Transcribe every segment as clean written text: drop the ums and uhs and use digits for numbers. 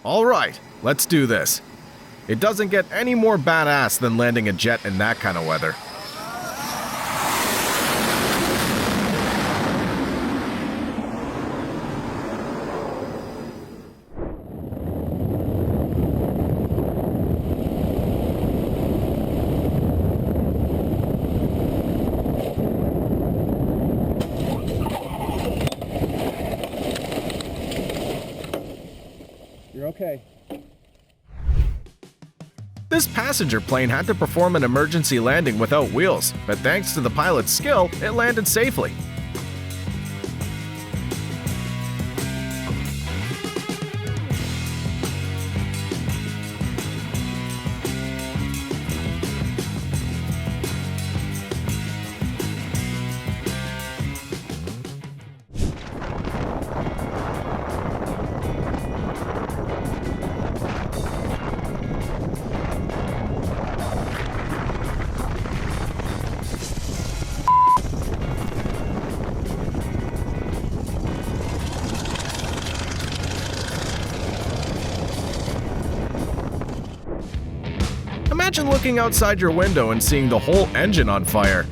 Alright, let's do this. It doesn't get any more badass than landing a jet in that kind of weather. You're okay. This passenger plane had to perform an emergency landing without wheels, but thanks to the pilot's skill, it landed safely. Imagine looking outside your window and seeing the whole engine on fire.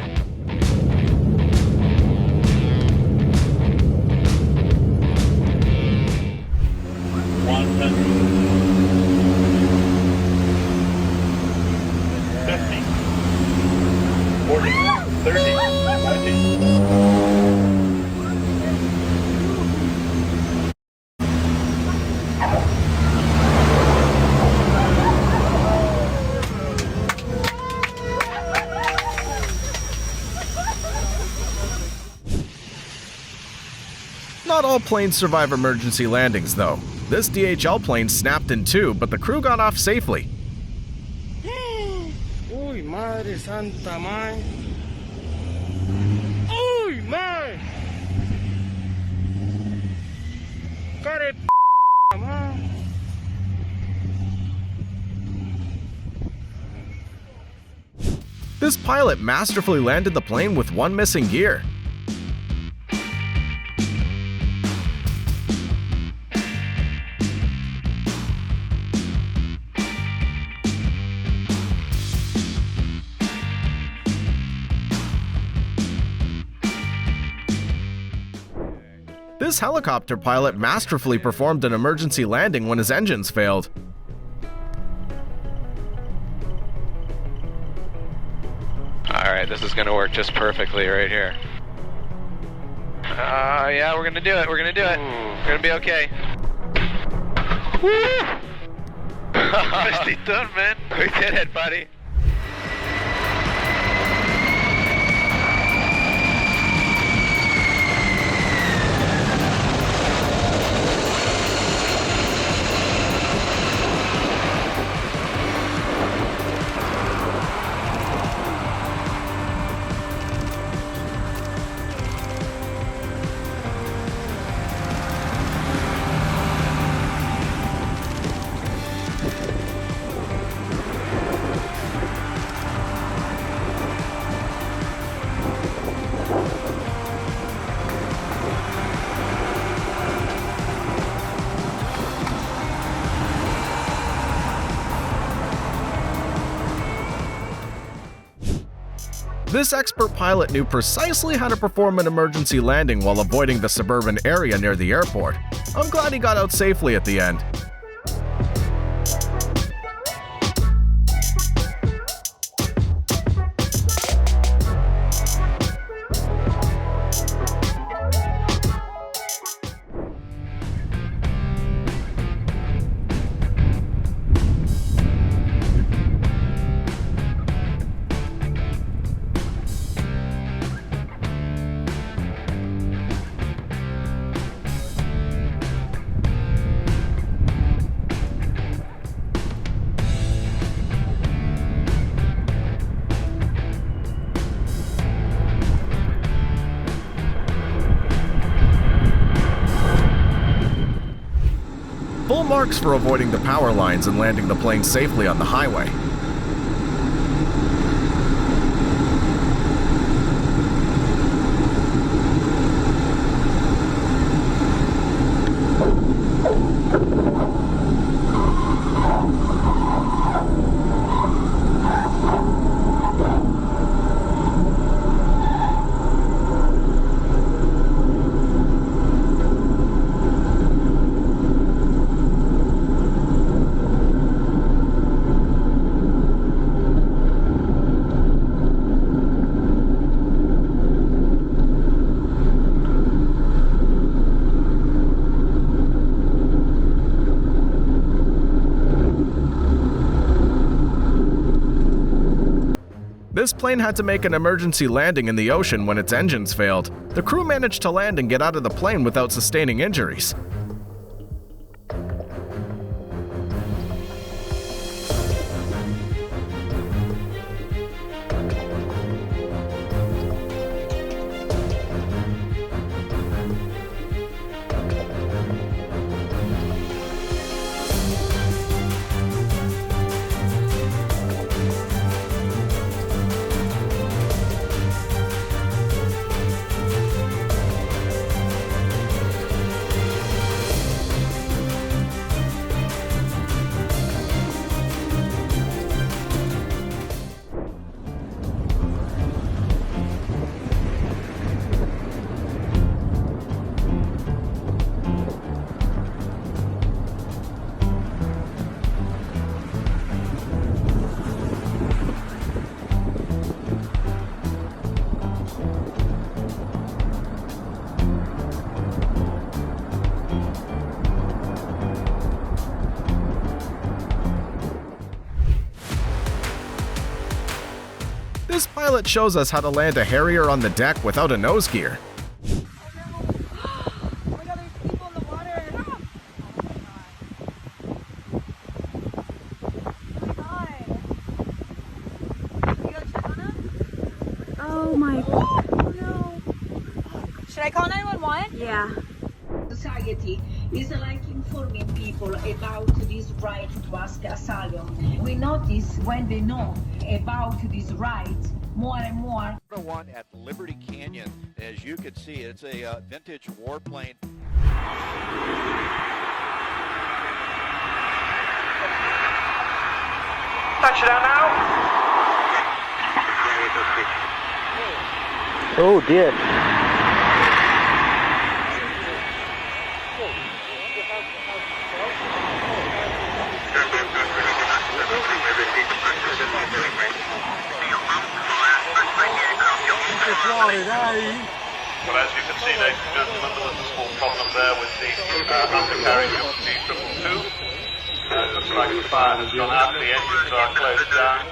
Not all planes survive emergency landings, though. This DHL plane snapped in two, but the crew got off safely. Uy, madre santa, man. Uy, man. Care p***, man. This pilot masterfully landed the plane with one missing gear. This helicopter pilot masterfully performed an emergency landing when his engines failed. Alright, this is gonna work just perfectly right here. Yeah, we're gonna do it, we're gonna do it. We're gonna be okay. Woo! Nicely done, man. We did it, buddy. This expert pilot knew precisely how to perform an emergency landing while avoiding the suburban area near the airport. I'm glad he got out safely at the end. Full marks for avoiding the power lines and landing the plane safely on the highway. This plane had to make an emergency landing in the ocean when its engines failed. The crew managed to land and get out of the plane without sustaining injuries. This pilot shows us how to land a Harrier on the deck without a nose gear. Oh my god, there's people in the water. Oh my god. You gotta check on him? Oh my god. Oh no. Should I call 911? Yeah. Society is like informing people about this right to ask asylum. We notice when they know about this right more and more. One at Liberty Canyon, as you can see, it's a vintage warplane. Touchdown now. Oh dear. Well, as you can see, ladies and gentlemen, there's a small problem there with the undercarriage of T-222. Looks like the fire has gone out, the engines are closed down.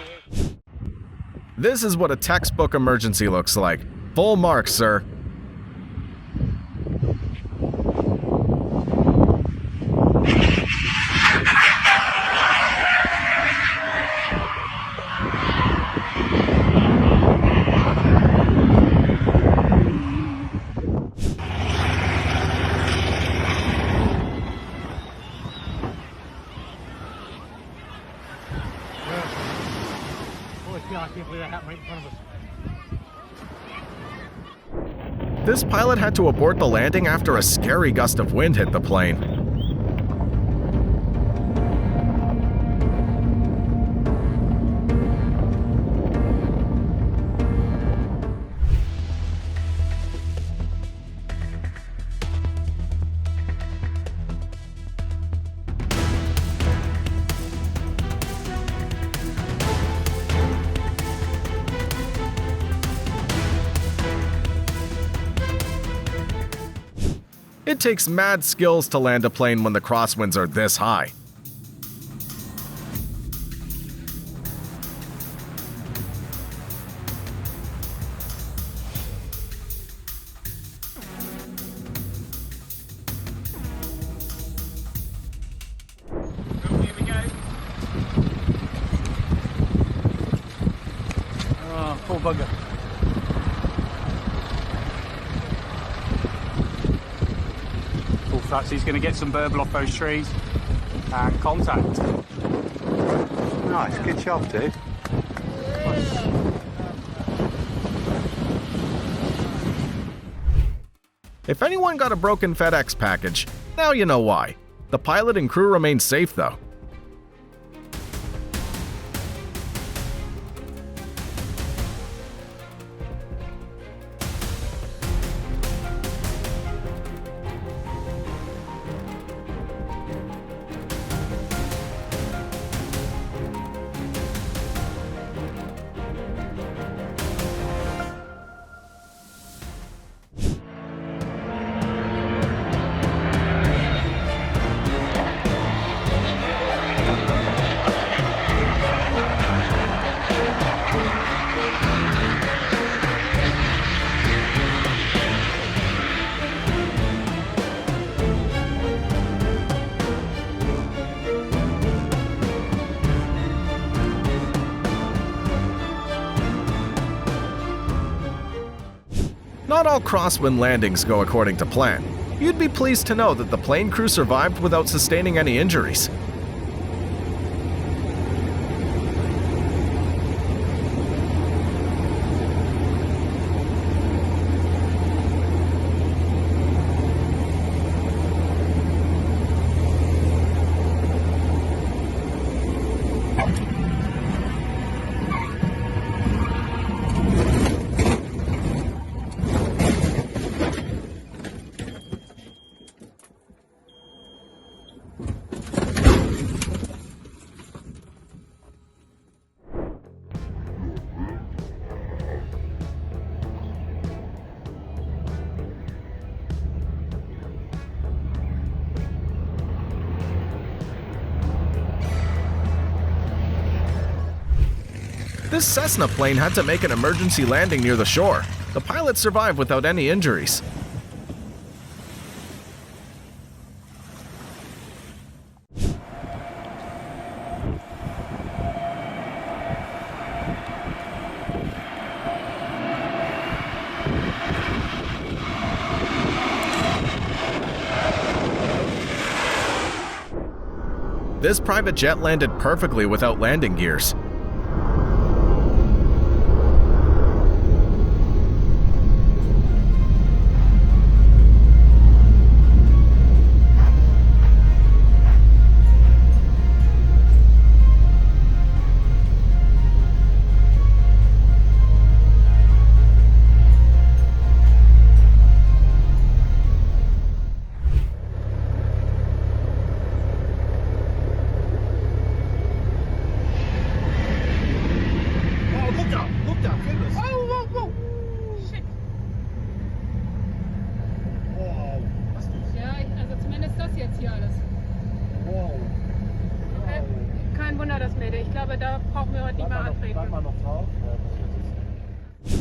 This is what a textbook emergency looks like. Full marks, sir. I can't believe that happened right in front of us. This pilot had to abort the landing after a scary gust of wind hit the plane. It takes mad skills to land a plane when the crosswinds are this high. Here we go. Oh, full bugger. So he's going to get some burble off those trees and contact. Nice, good job, dude. If anyone got a broken FedEx package, now you know why. The pilot and crew remain safe though. Not all crosswind landings go according to plan. You'd be pleased to know that the plane crew survived without sustaining any injuries. This Cessna plane had to make an emergency landing near the shore. The pilot survived without any injuries. This private jet landed perfectly without landing gears.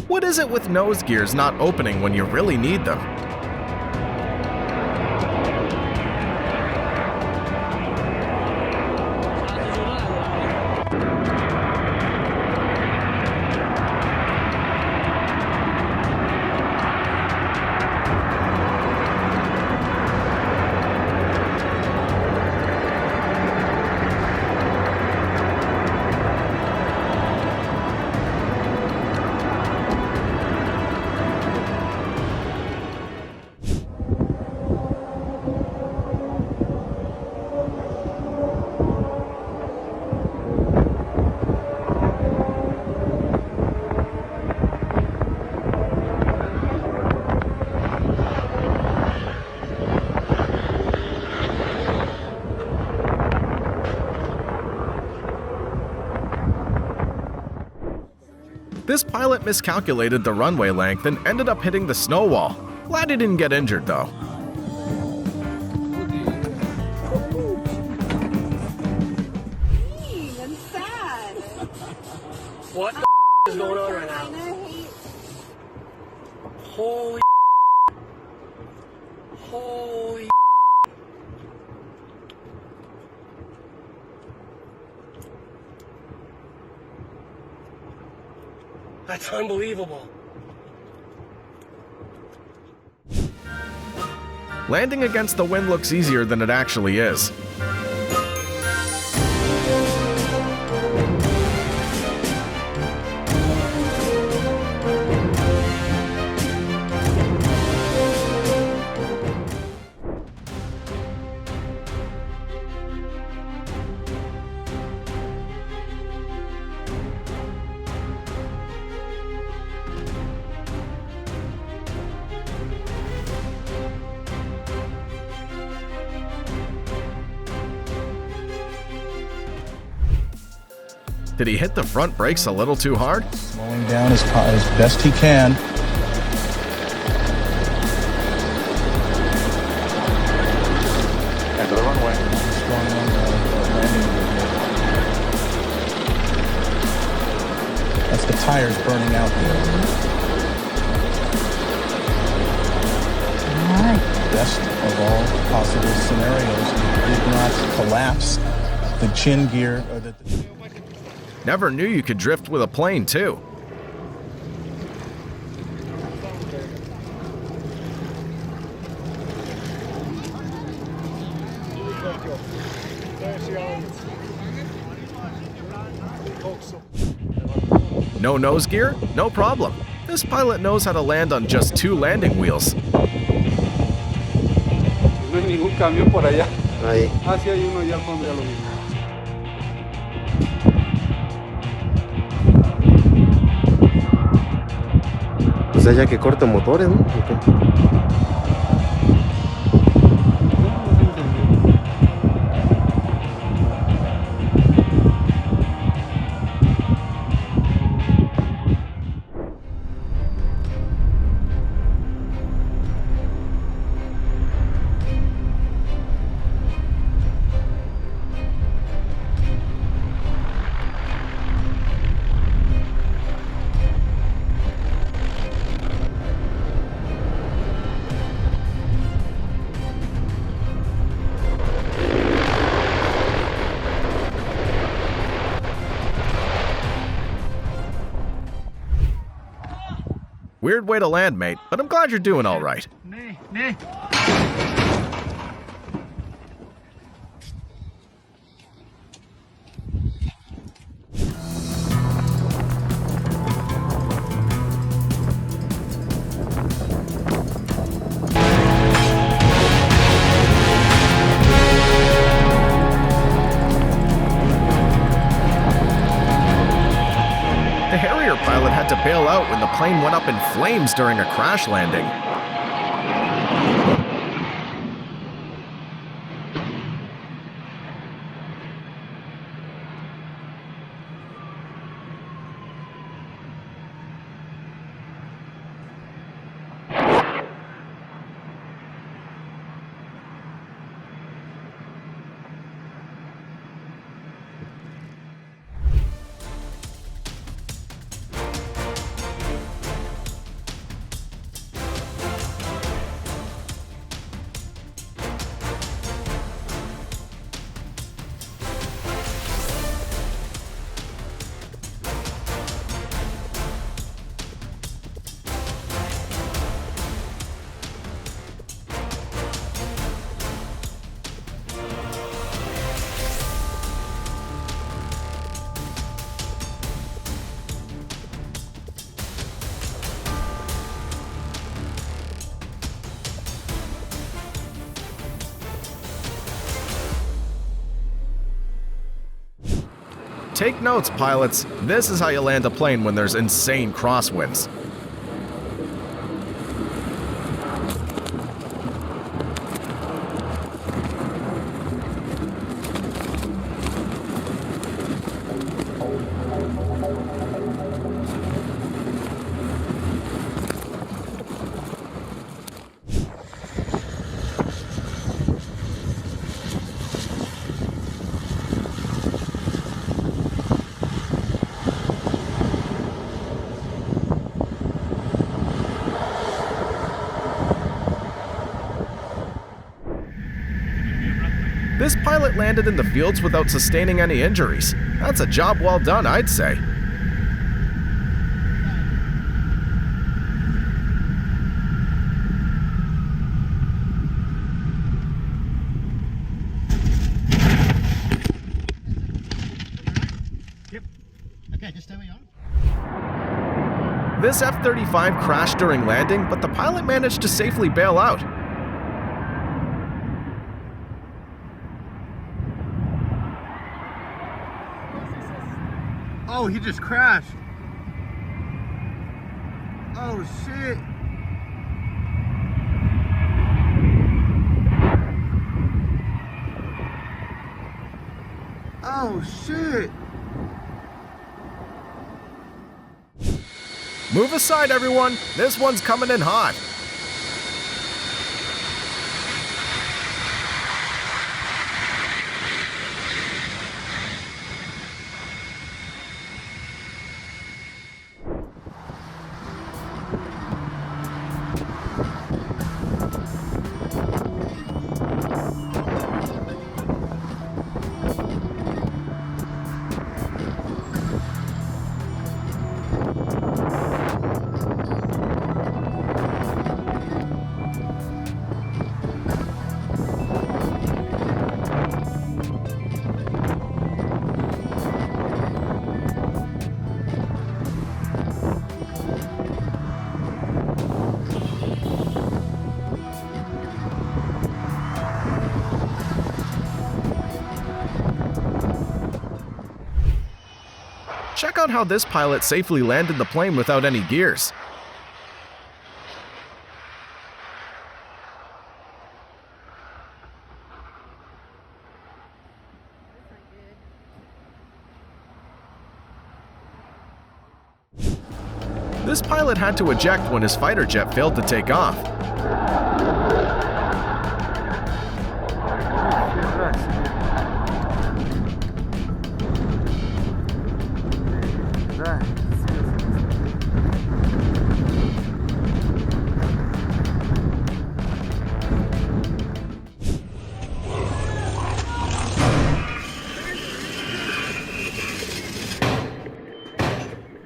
What is it with nose gears not opening when you really need them? This pilot miscalculated the runway length and ended up hitting the snow wall. Glad he didn't get injured though. I'm sad. What the is going on right now? Holy holy that's unbelievable. Landing against the wind looks easier than it actually is. Did he hit the front brakes a little too hard? Slowing down as best he can. End of the runway. Strong on the landing gear. That's the tires burning out there. All right. Best of all possible scenarios, he did not collapse the chin gear. Never knew you could drift with a plane too. No nose gear? No problem. This pilot knows how to land on just 2 landing wheels. No hay ningún camión por allá. Ahí. Ah, sí, hay uno allá al fondo, ya lo vi. Pues haya que corte motores, ¿no? ¿O qué? Weird way to land, mate, but I'm glad you're doing all right. The Harrier pilot had to bail out when the plane went up in flames during a crash landing. Take notes, pilots. This is how you land a plane when there's insane crosswinds. This pilot landed in the fields without sustaining any injuries. That's a job well done, I'd say. Yep. Okay, just stay where you are. This F-35 crashed during landing, but the pilot managed to safely bail out. Oh, he just crashed. Oh, shit. Oh, shit. Move aside, everyone. This one's coming in hot. Check out how this pilot safely landed the plane without any gears. This pilot had to eject when his fighter jet failed to take off.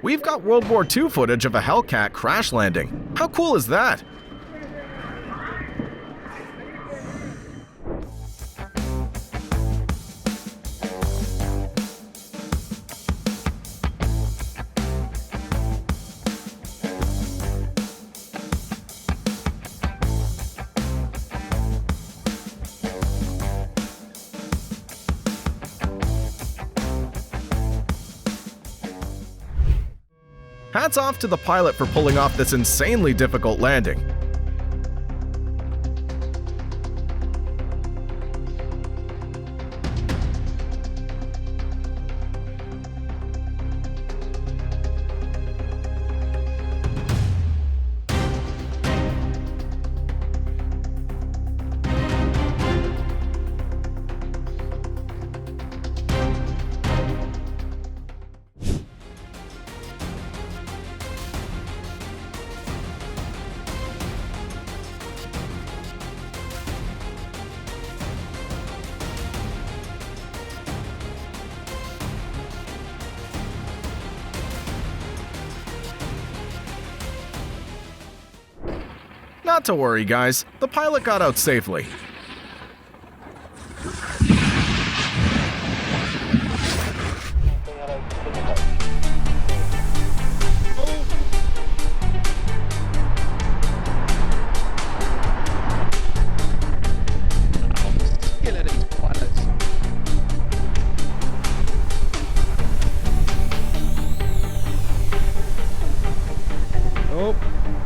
We've got World War II footage of a Hellcat crash landing. How cool is that? Hats off to the pilot for pulling off this insanely difficult landing. Not to worry, guys. The pilot got out safely. Oh,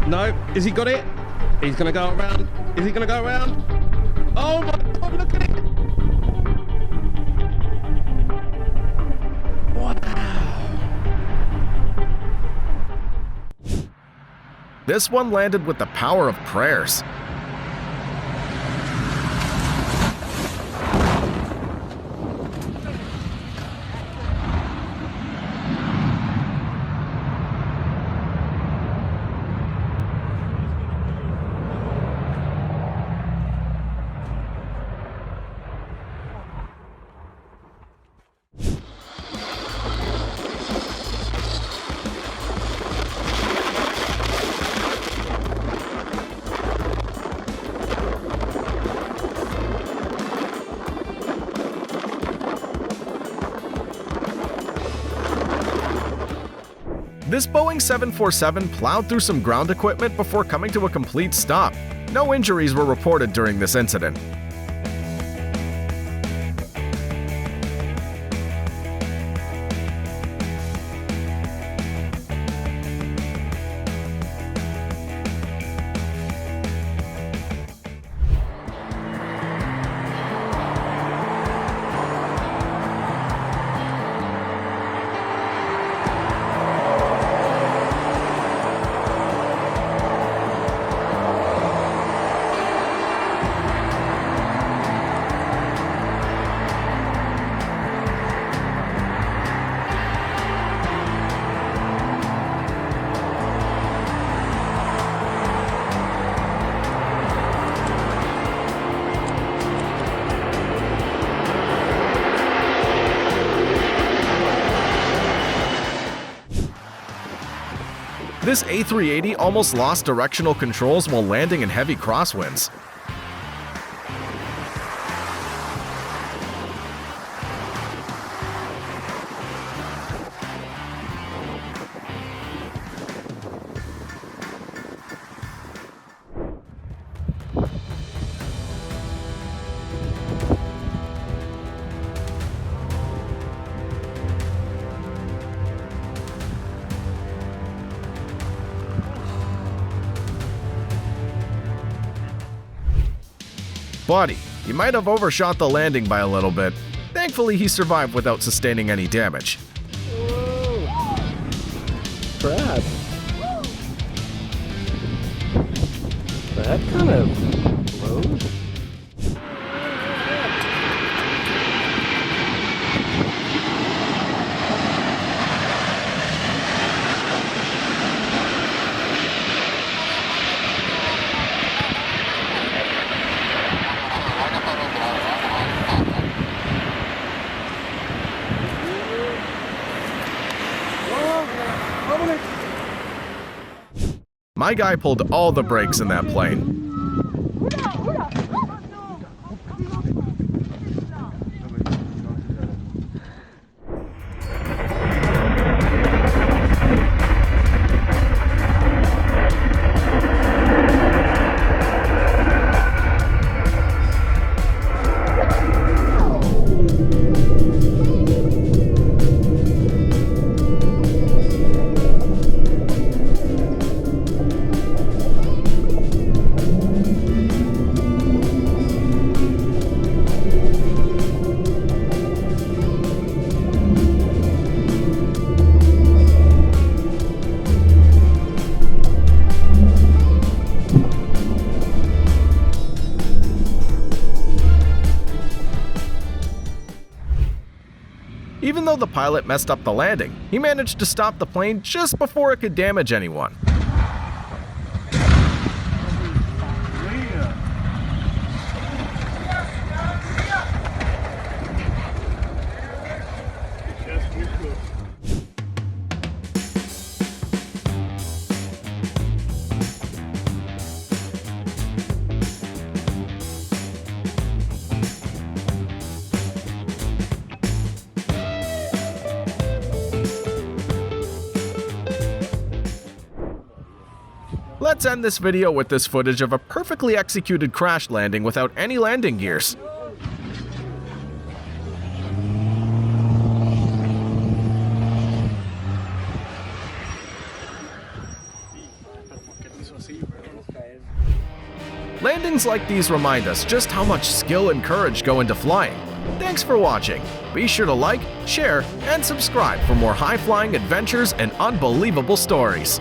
no. Has he got it? He's going to go around. Is he going to go around? Oh my God, look at it! Wow. This one landed with the power of prayers. This Boeing 747 plowed through some ground equipment before coming to a complete stop. No injuries were reported during this incident. This A380 almost lost directional controls while landing in heavy crosswinds. buddy. He might have overshot the landing by a little bit. Thankfully, he survived without sustaining any damage. Brad. That kind of low. My guy pulled all the brakes in that plane. Even though the pilot messed up the landing, he managed to stop the plane just before it could damage anyone. Let's end this video with this footage of a perfectly executed crash landing without any landing gears. Landings like these remind us just how much skill and courage go into flying. Thanks for watching. Be sure to like, share, and subscribe for more high-flying adventures and unbelievable stories.